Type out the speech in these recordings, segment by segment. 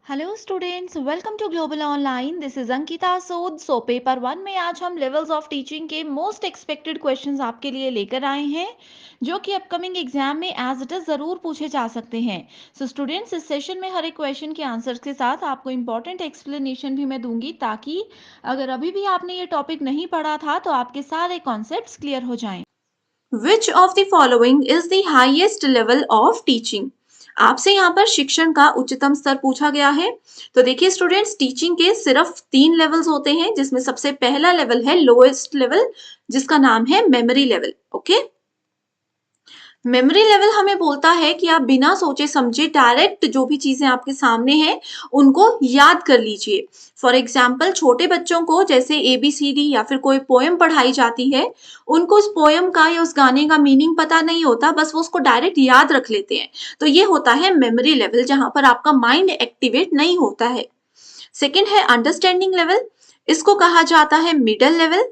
Hello students, welcome to global online. This is Ankita Sood. So paper one में आज हम levels of teaching के most expected questions आपके लिए लेकर आए हैं, जो कि अपकमिंग एग्जाम में एज इट इज ज़रूर पूछे जा सकते हैं। सो स्टूडेंट्स, इस सेशन में हर एक क्वेश्चन के आंसर्स के साथ आपको इंपॉर्टेंट एक्सप्लेनेशन भी मैं दूंगी, ताकि अगर अभी भी आपने ये टॉपिक नहीं पढ़ा था तो आपके सारे कॉन्सेप्ट्स क्लियर हो जाएं। Which of the following is the highest level of teaching? आपसे यहाँ पर शिक्षण का उच्चतम स्तर पूछा गया है। तो देखिए स्टूडेंट्स, टीचिंग के सिर्फ 3 लेवल्स होते हैं, जिसमें सबसे पहला लेवल है लोएस्ट लेवल, जिसका नाम है memory level. Okay, memory level हमें बोलता है कि आप बिना सोचे समझे डायरेक्ट जो भी चीजें आपके सामने हैं उनको याद कर लीजिए। फॉर एग्जाम्पल, छोटे बच्चों को जैसे ABCD या फिर कोई पोएम पढ़ाई जाती है, उनको उस पोएम का या उस गाने का मीनिंग पता नहीं होता, बस वो उसको डायरेक्ट याद रख लेते हैं। तो ये होता है मेमोरी लेवल, जहां पर आपका माइंड एक्टिवेट नहीं होता है। सेकेंड है अंडरस्टैंडिंग लेवल, इसको कहा जाता है मिडल लेवल।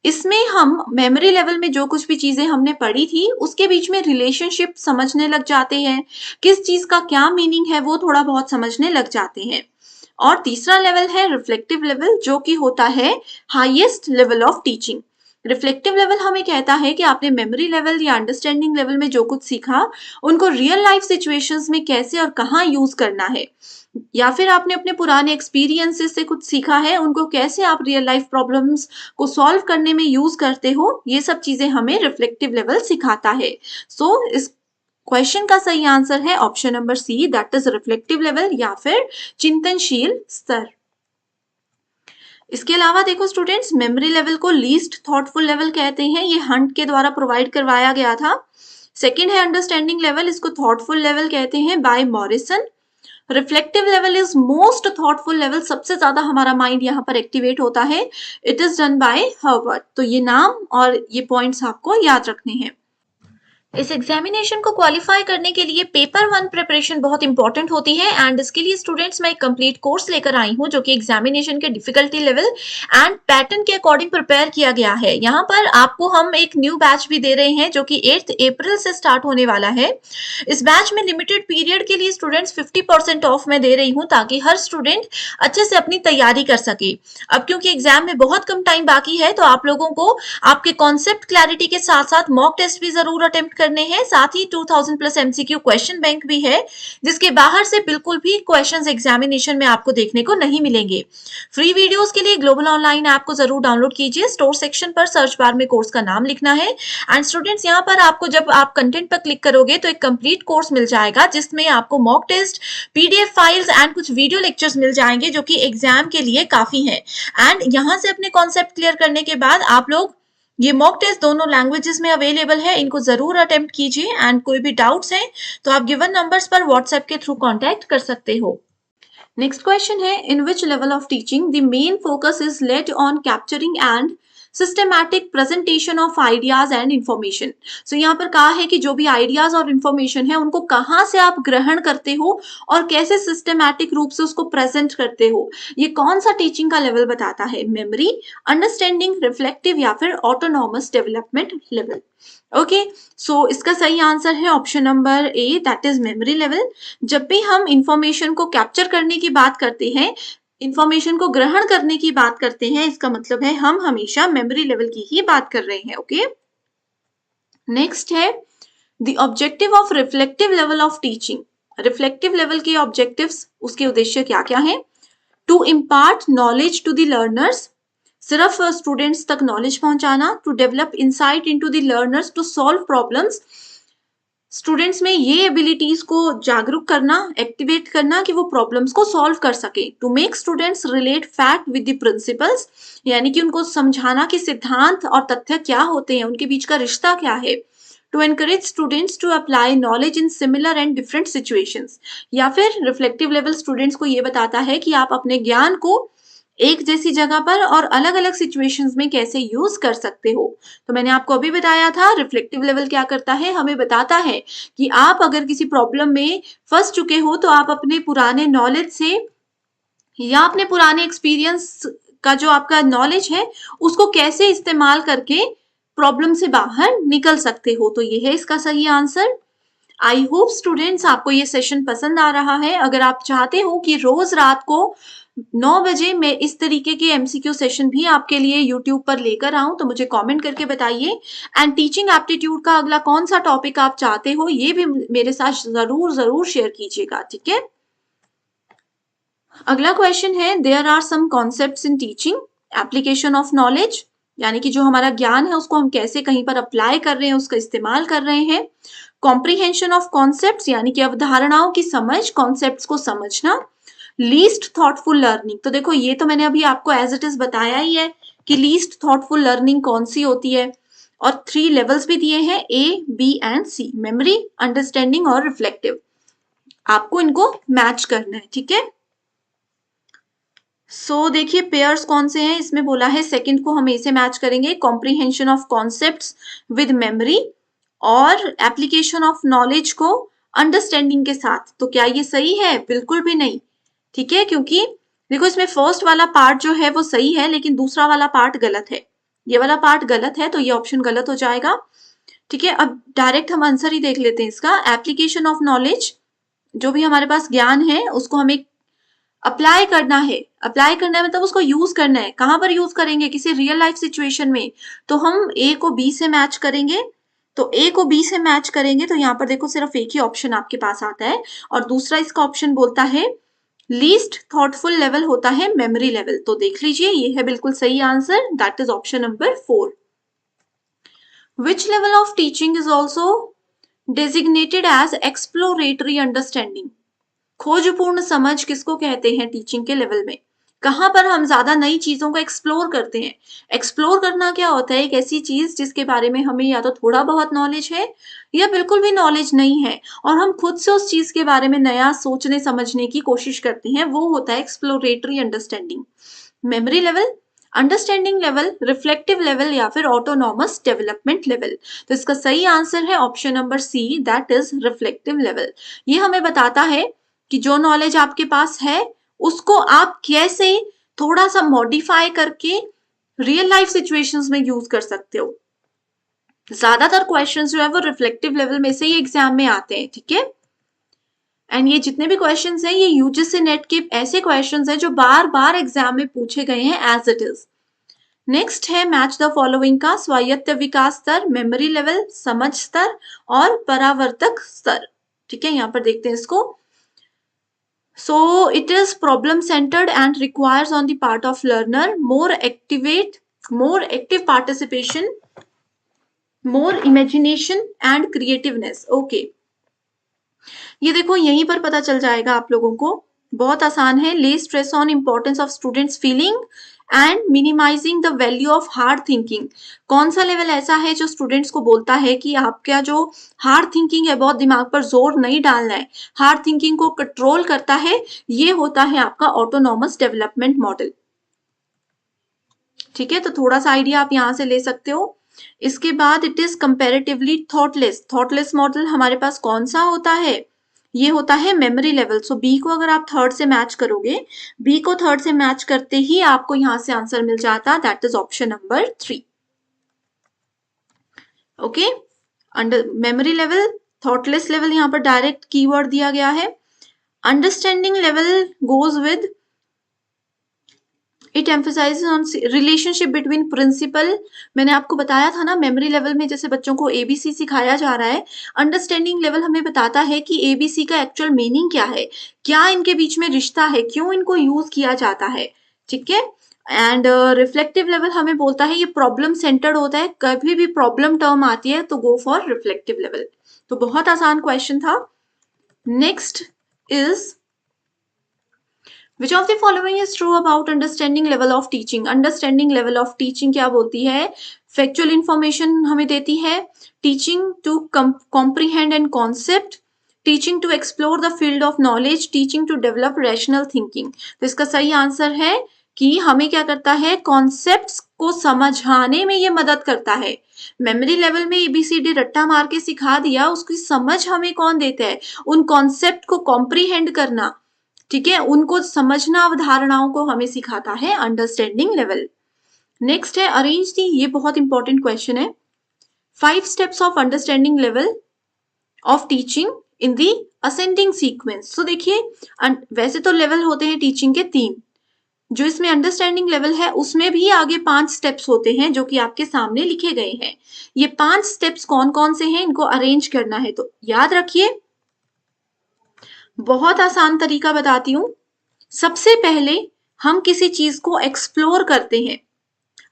इसमें हम मेमोरी लेवल में जो कुछ भी चीजें हमने पढ़ी थी उसके बीच में रिलेशनशिप समझने लग जाते हैं, किस चीज का क्या मीनिंग है वो थोड़ा बहुत समझने लग जाते हैं। और तीसरा लेवल है रिफ्लेक्टिव लेवल, जो कि होता है highest level of teaching. Reflective level हमें कहता है कि आपने मेमोरी लेवल या अंडरस्टैंडिंग लेवल में जो कुछ सीखा, उनको रियल लाइफ सिचुएशंस में कैसे और कहाँ यूज करना है, या फिर आपने अपने पुराने एक्सपीरियंसेस से कुछ सीखा है, उनको कैसे आप रियल लाइफ प्रॉब्लम्स को सॉल्व करने में यूज करते हो, ये सब चीजें हमें रिफ्लेक्टिव लेवल सिखाता है। सो इस क्वेश्चन का सही आंसर है option number C, that is reflective level या फिर चिंतनशील स्तर। इसके अलावा देखो स्टूडेंट्स, मेमोरी लेवल को लीस्ट थॉटफुल लेवल कहते हैं, ये हंट के द्वारा प्रोवाइड करवाया गया था। सेकेंड है अंडरस्टैंडिंग लेवल, इसको थॉटफुल लेवल कहते हैं by Morrison. Reflective level is most thoughtful level, सबसे ज्यादा हमारा माइंड यहाँ पर एक्टिवेट होता है, it is done by Herbert. तो ये नाम और ये पॉइंट्स आपको याद रखने हैं। इस एग्जामिनेशन को क्वालिफाई करने के लिए पेपर वन प्रिपरेशन बहुत इंपॉर्टेंट होती है, एंड इसके लिए स्टूडेंट्स मैं एक कंप्लीट कोर्स लेकर आई हूँ, जो कि एग्जामिनेशन के डिफिकल्टी लेवल एंड पैटर्न के अकॉर्डिंग प्रिपेयर किया गया है। यहाँ पर आपको हम एक न्यू बैच भी दे रहे हैं, जो कि 8 अप्रैल से स्टार्ट होने वाला है। इस बैच में लिमिटेड पीरियड के लिए स्टूडेंट्स 50% ऑफ में दे रही हूँ, ताकि हर स्टूडेंट अच्छे से अपनी तैयारी कर सके। अब क्योंकि एग्जाम में बहुत कम टाइम बाकी है, तो आप लोगों को आपके कॉन्सेप्ट क्लैरिटी के साथ साथ मॉक टेस्ट भी जरूर अटेम्प्ट करने हैं। साथ ही 2000 प्लस MCQ क्वेश्चन बैंक भी है, जिसके बाहर से बिल्कुल भी क्वेश्चंस एग्जामिनेशन में आपको देखने को नहीं मिलेंगे। फ्री वीडियोस के लिए ग्लोबल ऑनलाइन ऐप को जरूर डाउनलोड कीजिए। स्टोर सेक्शन पर सर्च बार में कोर्स का नाम लिखना है, एंड स्टूडेंट्स यहाँ पर आपको जब आप कंटेंट पर क्लिक करोगे तो एक कंप्लीट कोर्स मिल जाएगा, जिसमें आपको mock test, PDF files and कुछ वीडियो लेक्चर्स मिल जाएंगे, जो कि एग्जाम के लिए काफी है। एंड यहाँ से अपने कॉन्सेप्ट क्लियर करने के बाद आप लोग ये मॉक टेस्ट दोनों लैंग्वेजेस में अवेलेबल है, इनको जरूर अटेम्प्ट कीजिए। एंड कोई भी डाउट्स हैं तो आप गिवन नंबर्स पर व्हाट्सएप के थ्रू कांटेक्ट कर सकते हो। नेक्स्ट क्वेश्चन है, in which level of teaching the main focus is laid on capturing and systematic presentation of ideas and information. So यहाँ पर कहा है कि जो भी आइडियाज और इंफॉर्मेशन है उनको कहाँ से आप ग्रहण करते हो और कैसे सिस्टमैटिक रूप से उसको प्रेजेंट करते हो, ये कौन सा टीचिंग का लेवल बताता है, मेमोरी, अंडरस्टैंडिंग, रिफ्लेक्टिव या फिर ऑटोनॉमस डेवलपमेंट लेवल। ओके, सो इसका सही आंसर है option number A, that is memory level. जब भी हम इंफॉर्मेशन को कैप्चर करने की बात करते हैं, इंफॉर्मेशन को ग्रहण करने की बात करते हैं, इसका मतलब है हम हमेशा मेमोरी लेवल की ही बात कर रहे हैं। ओके, नेक्स्ट है the objective of reflective level of teaching. Reflective level के ऑब्जेक्टिव्स, उसके उद्देश्य क्या क्या है? To impart knowledge to the learners, सिर्फ स्टूडेंट्स तक नॉलेज पहुंचाना। To develop insight into the learners to solve problems, students में ये एबिलिटीज को जागरूक करना, एक्टिवेट करना कि वो प्रॉब्लम्स को सॉल्व कर सके। To make students relate fact with the principles, यानी कि उनको समझाना कि सिद्धांत और तथ्य क्या होते हैं, उनके बीच का रिश्ता क्या है। To encourage students to apply knowledge in similar and different situations, या फिर रिफ्लेक्टिव लेवल स्टूडेंट्स को ये बताता है कि आप अपने ज्ञान को एक जैसी जगह पर और अलग अलग सिचुएशंस में कैसे यूज कर सकते हो। तो मैंने आपको अभी बताया था, रिफ्लेक्टिव लेवल क्या करता है, हमें बताता है कि आप अगर किसी प्रॉब्लम में फंस चुके हो तो आप अपने पुराने नॉलेज से या अपने पुराने एक्सपीरियंस का जो आपका नॉलेज है उसको कैसे इस्तेमाल करके प्रॉब्लम से बाहर निकल सकते हो। तो ये है इसका सही आंसर। आई होप स्टूडेंट्स आपको ये सेशन पसंद आ रहा है। अगर आप चाहते हो कि रोज रात को 9 बजे मैं इस तरीके के एमसीक्यू सेशन भी आपके लिए यूट्यूब पर लेकर आऊं तो मुझे कमेंट करके बताइए। एंड टीचिंग एप्टीट्यूड का अगला कौन सा टॉपिक आप चाहते हो ये भी मेरे साथ जरूर शेयर कीजिएगा, ठीक है। अगला क्वेश्चन है, there are some concepts in teaching, application of knowledge, यानी कि जो हमारा ज्ञान है उसको हम कैसे कहीं पर अप्लाई कर रहे हैं, उसका इस्तेमाल कर रहे हैं। कॉम्प्रीहेंशन ऑफ कॉन्सेप्ट्स, यानी कि अवधारणाओं की समझ, कॉन्सेप्ट्स को समझना। लीस्ट थॉटफुल लर्निंग, तो देखो ये तो मैंने अभी आपको एज इट इज बताया ही है कि लीस्ट थॉटफुल लर्निंग कौन सी होती है। और 3 लेवल्स भी दिए हैं, A, B and C, memory, understanding और रिफ्लेक्टिव। आपको इनको मैच करना है, ठीक है। देखिए पेयर्स कौन से हैं, इसमें बोला है सेकंड को हम ए से मैच करेंगे, comprehension of concepts with memory, और एप्लीकेशन ऑफ नॉलेज को अंडरस्टैंडिंग के साथ। तो क्या ये सही है? बिल्कुल भी नहीं, ठीक है, क्योंकि देखो इसमें फर्स्ट वाला पार्ट जो है वो सही है लेकिन दूसरा वाला पार्ट गलत है। ये वाला पार्ट गलत है तो ये ऑप्शन गलत हो जाएगा, ठीक है। अब डायरेक्ट हम आंसर ही देख लेते हैं इसका। एप्लीकेशन ऑफ नॉलेज, जो भी हमारे पास ज्ञान है उसको हमें अप्लाई करना है। अप्लाई करना है मतलब उसको यूज करना है। कहां पर यूज करेंगे? किसी रियल लाइफ सिचुएशन में। तो हम ए को बी से मैच करेंगे। तो ए को बी से मैच करेंगे तो यहाँ पर देखो सिर्फ एक ही ऑप्शन आपके पास आता है, और दूसरा इसका ऑप्शन बोलता है लीस्ट थॉटफुल लेवल होता है मेमोरी लेवल। तो देख लीजिए ये है बिल्कुल सही answer, that is option number 4। Which level of teaching is also designated as exploratory understanding. खोजपूर्ण समझ किसको कहते हैं टीचिंग के लेवल में? कहां पर हम ज्यादा नई चीजों को एक्सप्लोर करते हैं। एक्सप्लोर करना क्या होता है? एक ऐसी चीज जिसके बारे में हमें या तो थोड़ा बहुत नॉलेज है या बिल्कुल भी नॉलेज नहीं है, और हम खुद से उस चीज के बारे में नया सोचने समझने की कोशिश करते हैं, वो होता है exploratory understanding. Memory level, understanding level, reflective level या फिर ऑटोनॉमस डेवलपमेंट लेवल। तो इसका सही आंसर है option number C, that is reflective level. ये हमें बताता है कि जो नॉलेज आपके पास है उसको आप कैसे थोड़ा सा मॉडिफाई करके रियल लाइफ सिचुएशंस में यूज कर सकते हो। ज्यादातर क्वेश्चंस जो है वो रिफ्लेक्टिव लेवल में से ही एग्जाम में आते हैं, ठीक है। एंड ये जितने भी क्वेश्चंस हैं ये यूजीसी नेट के ऐसे क्वेश्चंस हैं जो बार बार एग्जाम में पूछे गए हैं एज इट इज। नेक्स्ट है मैच द फॉलोइंग का, स्वायत्त विकास स्तर, मेमोरी लेवल, समझ स्तर और परावर्तक स्तर, ठीक है। यहाँ पर देखते हैं इसको। So it is problem centered and requires on the part of learner more active participation, more imagination and creativeness. Okay. ये देखो यहीं पर पता चल जाएगा आप लोगों को, बहुत आसान है। Lay stress on importance of students feeling and minimising the value of hard thinking. कौन सा लेवल ऐसा है जो स्टूडेंट्स को बोलता है कि आपका जो हार्ड थिंकिंग है, बहुत दिमाग पर जोर नहीं डालना है, हार्ड थिंकिंग को कंट्रोल करता है, ये होता है आपका ऑटोनॉमस डेवलपमेंट मॉडल, ठीक है। तो थोड़ा सा आइडिया आप यहां से ले सकते हो। इसके बाद it is comparatively thoughtless. Thoughtless model हमारे पास कौन सा होता है? ये होता है मेमोरी लेवल। सो बी को अगर आप थर्ड से मैच करोगे, बी को थर्ड से मैच करते ही आपको यहां से आंसर मिल जाता, that is option number 3। Okay, under memory level, thoughtless level, यहाँ पर डायरेक्ट कीवर्ड दिया गया है। Understanding level goes with, it emphasises on relationship between principle. मैंने आपको बताया था ना, मेमोरी लेवल में जैसे बच्चों को एबीसी सिखाया जा रहा है, अंडरस्टैंडिंग लेवल हमें बताता है कि एबीसी का एक्चुअल मीनिंग क्या है, क्या इनके बीच में रिश्ता है, क्यों इनको यूज किया जाता है, ठीक है। एंड रिफ्लेक्टिव लेवल हमें बोलता है ये प्रॉब्लम सेंटर्ड होता है, कभी भी प्रॉब्लम टर्म आती है तो गो फॉर रिफ्लेक्टिव लेवल। तो बहुत आसान क्वेश्चन था। Next is Which of the following is true about understanding level of teaching? Understanding level of teaching क्या बोलती है? Factual information हमें देती है, teaching to comprehend and concept, teaching to explore the field of knowledge, teaching to develop rational thinking। तो इसका सही answer है कि हमें क्या करता है, कॉन्सेप्ट्स को समझाने में ये मदद करता है। मेमोरी लेवल में एबीसीडी रट्टा मार के सिखा दिया, उसकी समझ हमें कौन देता है? उन कॉन्सेप्ट को कॉम्प्रीहेंड करना, ठीक है, उनको समझना, अवधारणाओं को हमें सिखाता है अंडरस्टैंडिंग लेवल। नेक्स्ट है अरेंज दी, ये बहुत इंपॉर्टेंट क्वेश्चन है। 5 steps of understanding level. Of teaching in the ascending sequence. तो देखिए वैसे तो लेवल होते हैं टीचिंग के 3, जो इसमें अंडरस्टैंडिंग लेवल है उसमें भी आगे 5 स्टेप्स होते हैं जो कि आपके सामने लिखे गए हैं। ये 5 स्टेप्स कौन कौन से हैं, इनको अरेंज करना है। तो याद रखिए, बहुत आसान तरीका बताती हूँ। सबसे पहले हम किसी चीज को एक्सप्लोर करते हैं।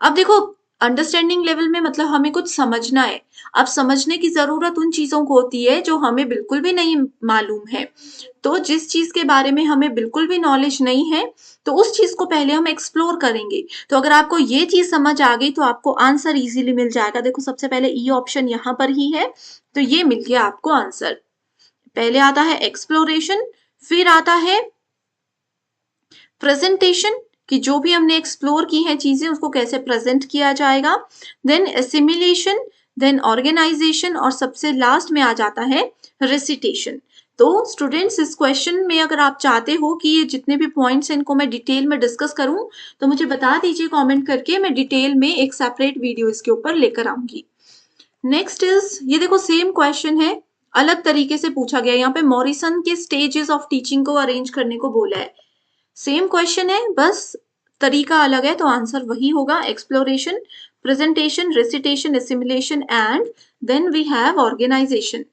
अब देखो, अंडरस्टैंडिंग लेवल में मतलब हमें कुछ समझना है। अब समझने की जरूरत उन चीजों को होती है जो हमें बिल्कुल भी नहीं मालूम है। तो जिस चीज के बारे में हमें बिल्कुल भी नॉलेज नहीं है, तो उस चीज को पहले हम एक्सप्लोर करेंगे। तो अगर आपको ये चीज समझ आ गई तो आपको आंसर इजीली मिल जाएगा। देखो, सबसे पहले ई ऑप्शन यहाँ पर ही है, तो ये मिल गया आपको आंसर। पहले आता है एक्सप्लोरेशन, फिर आता है प्रेजेंटेशन, कि जो भी हमने एक्सप्लोर की हैं चीजें उसको कैसे प्रेजेंट किया जाएगा, देन एसिमिलेशन, देन ऑर्गेनाइजेशन, और सबसे लास्ट में आ जाता है रेसिटेशन। तो स्टूडेंट्स, इस क्वेश्चन में अगर आप चाहते हो कि ये जितने भी पॉइंट्स हैं इनको मैं डिटेल में डिस्कस करूं, तो मुझे बता दीजिए कमेंट करके, मैं डिटेल में एक सेपरेट वीडियो इसके ऊपर लेकर आऊंगी। नेक्स्ट इज, ये देखो सेम क्वेश्चन है, अलग तरीके से पूछा गया। यहाँ पे मॉरिसन के स्टेजेस ऑफ टीचिंग को अरेंज करने को बोला है। सेम क्वेश्चन है, बस तरीका अलग है, तो आंसर वही होगा। Exploration, presentation, recitation, assimilation and then we have organisation.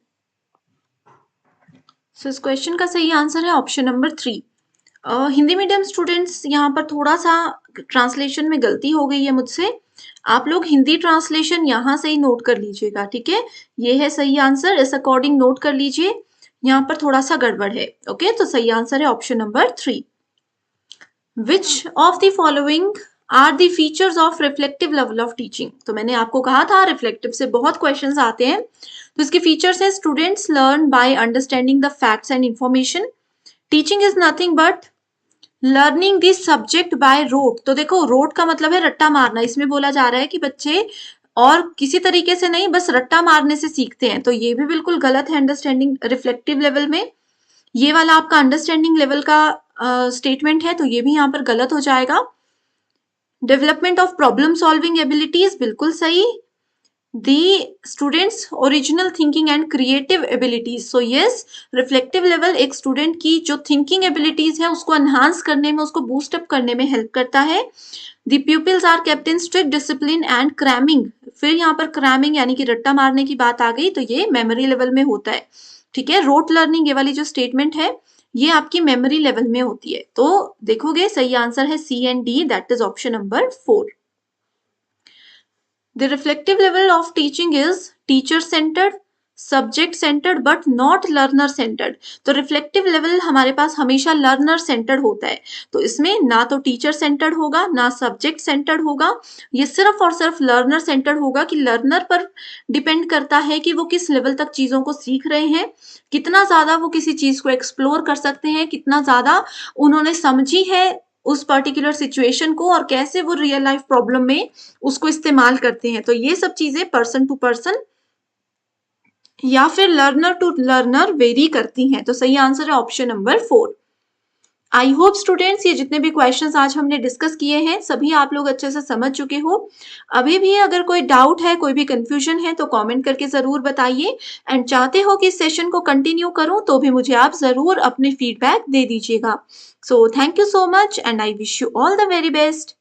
So इस क्वेश्चन का सही आंसर है option number 3। Hindi medium students, यहाँ पर थोड़ा सा ट्रांसलेशन में गलती हो गई है मुझसे। आप लोग हिंदी ट्रांसलेशन यहाँ से ही नोट कर लीजिएगा, ठीक है। ये है सही आंसर, इस अकॉर्डिंग नोट कर लीजिए। यहाँ पर थोड़ा सा गड़बड़ है, ओके। तो सही आंसर है option number 3। Which of the following are the features of reflective level of teaching? तो मैंने आपको कहा था रिफ्लेक्टिव से बहुत क्वेश्चंस आते हैं। तो इसके फीचर्स है, students learn by understanding the facts and information, teaching is nothing but learning this subject by rote. तो देखो, रोट का मतलब है रट्टा मारना। इसमें बोला जा रहा है कि बच्चे और किसी तरीके से नहीं, बस रट्टा मारने से सीखते हैं। तो ये भी बिल्कुल गलत है अंडरस्टैंडिंग रिफ्लेक्टिव लेवल में। ये वाला आपका अंडरस्टैंडिंग लेवल का स्टेटमेंट है, तो ये भी यहाँ पर गलत हो जाएगा। Development of problem solving abilities, बिल्कुल सही। The students original thinking and creative abilities, so yes, reflective level एक स्टूडेंट की जो थिंकिंग एबिलिटीज है उसको एनहांस करने में, उसको बूस्ट अप करने में हेल्प करता है। The pupils are kept in strict discipline and cramming, फिर यहाँ पर क्रैमिंग यानी कि रट्टा मारने की बात आ गई, तो ये मेमोरी लेवल में होता है, ठीक है। रोट लर्निंग, ये वाली जो स्टेटमेंट है ये आपकी मेमोरी लेवल में होती है। तो देखोगे सही आंसर है C and D, that is option number 4। The reflective level of teaching is teacher centred, subject centred but not learner centred. तो रिफ्लेक्टिव लेवल हमारे पास हमेशा लर्नर सेंटर्ड होता है, तो इसमें ना तो टीचर सेंटर्ड होगा ना सब्जेक्ट सेंटर्ड होगा, ये सिर्फ और सिर्फ लर्नर सेंटर्ड होगा, कि लर्नर पर डिपेंड करता है कि वो किस लेवल तक चीजों को सीख रहे हैं, कितना ज्यादा वो किसी चीज को एक्सप्लोर कर सकते हैं, कितना ज्यादा उन्होंने समझी है उस पर्टिकुलर सिचुएशन को, और कैसे वो रियल लाइफ प्रॉब्लम में उसको इस्तेमाल करते हैं। तो ये सब चीजें पर्सन टू पर्सन या फिर लर्नर टू लर्नर वेरी करती हैं। तो सही आंसर है option number 4। I hope students, ये जितने भी क्वेश्चंस आज हमने डिस्कस किए हैं सभी आप लोग अच्छे से समझ चुके हो। अभी भी अगर कोई डाउट है, कोई भी कंफ्यूजन है, तो कमेंट करके जरूर बताइए। एंड चाहते हो कि इस सेशन को कंटिन्यू करूं तो भी मुझे आप जरूर अपने फीडबैक दे दीजिएगा। So thank you so much and I wish you all the very best.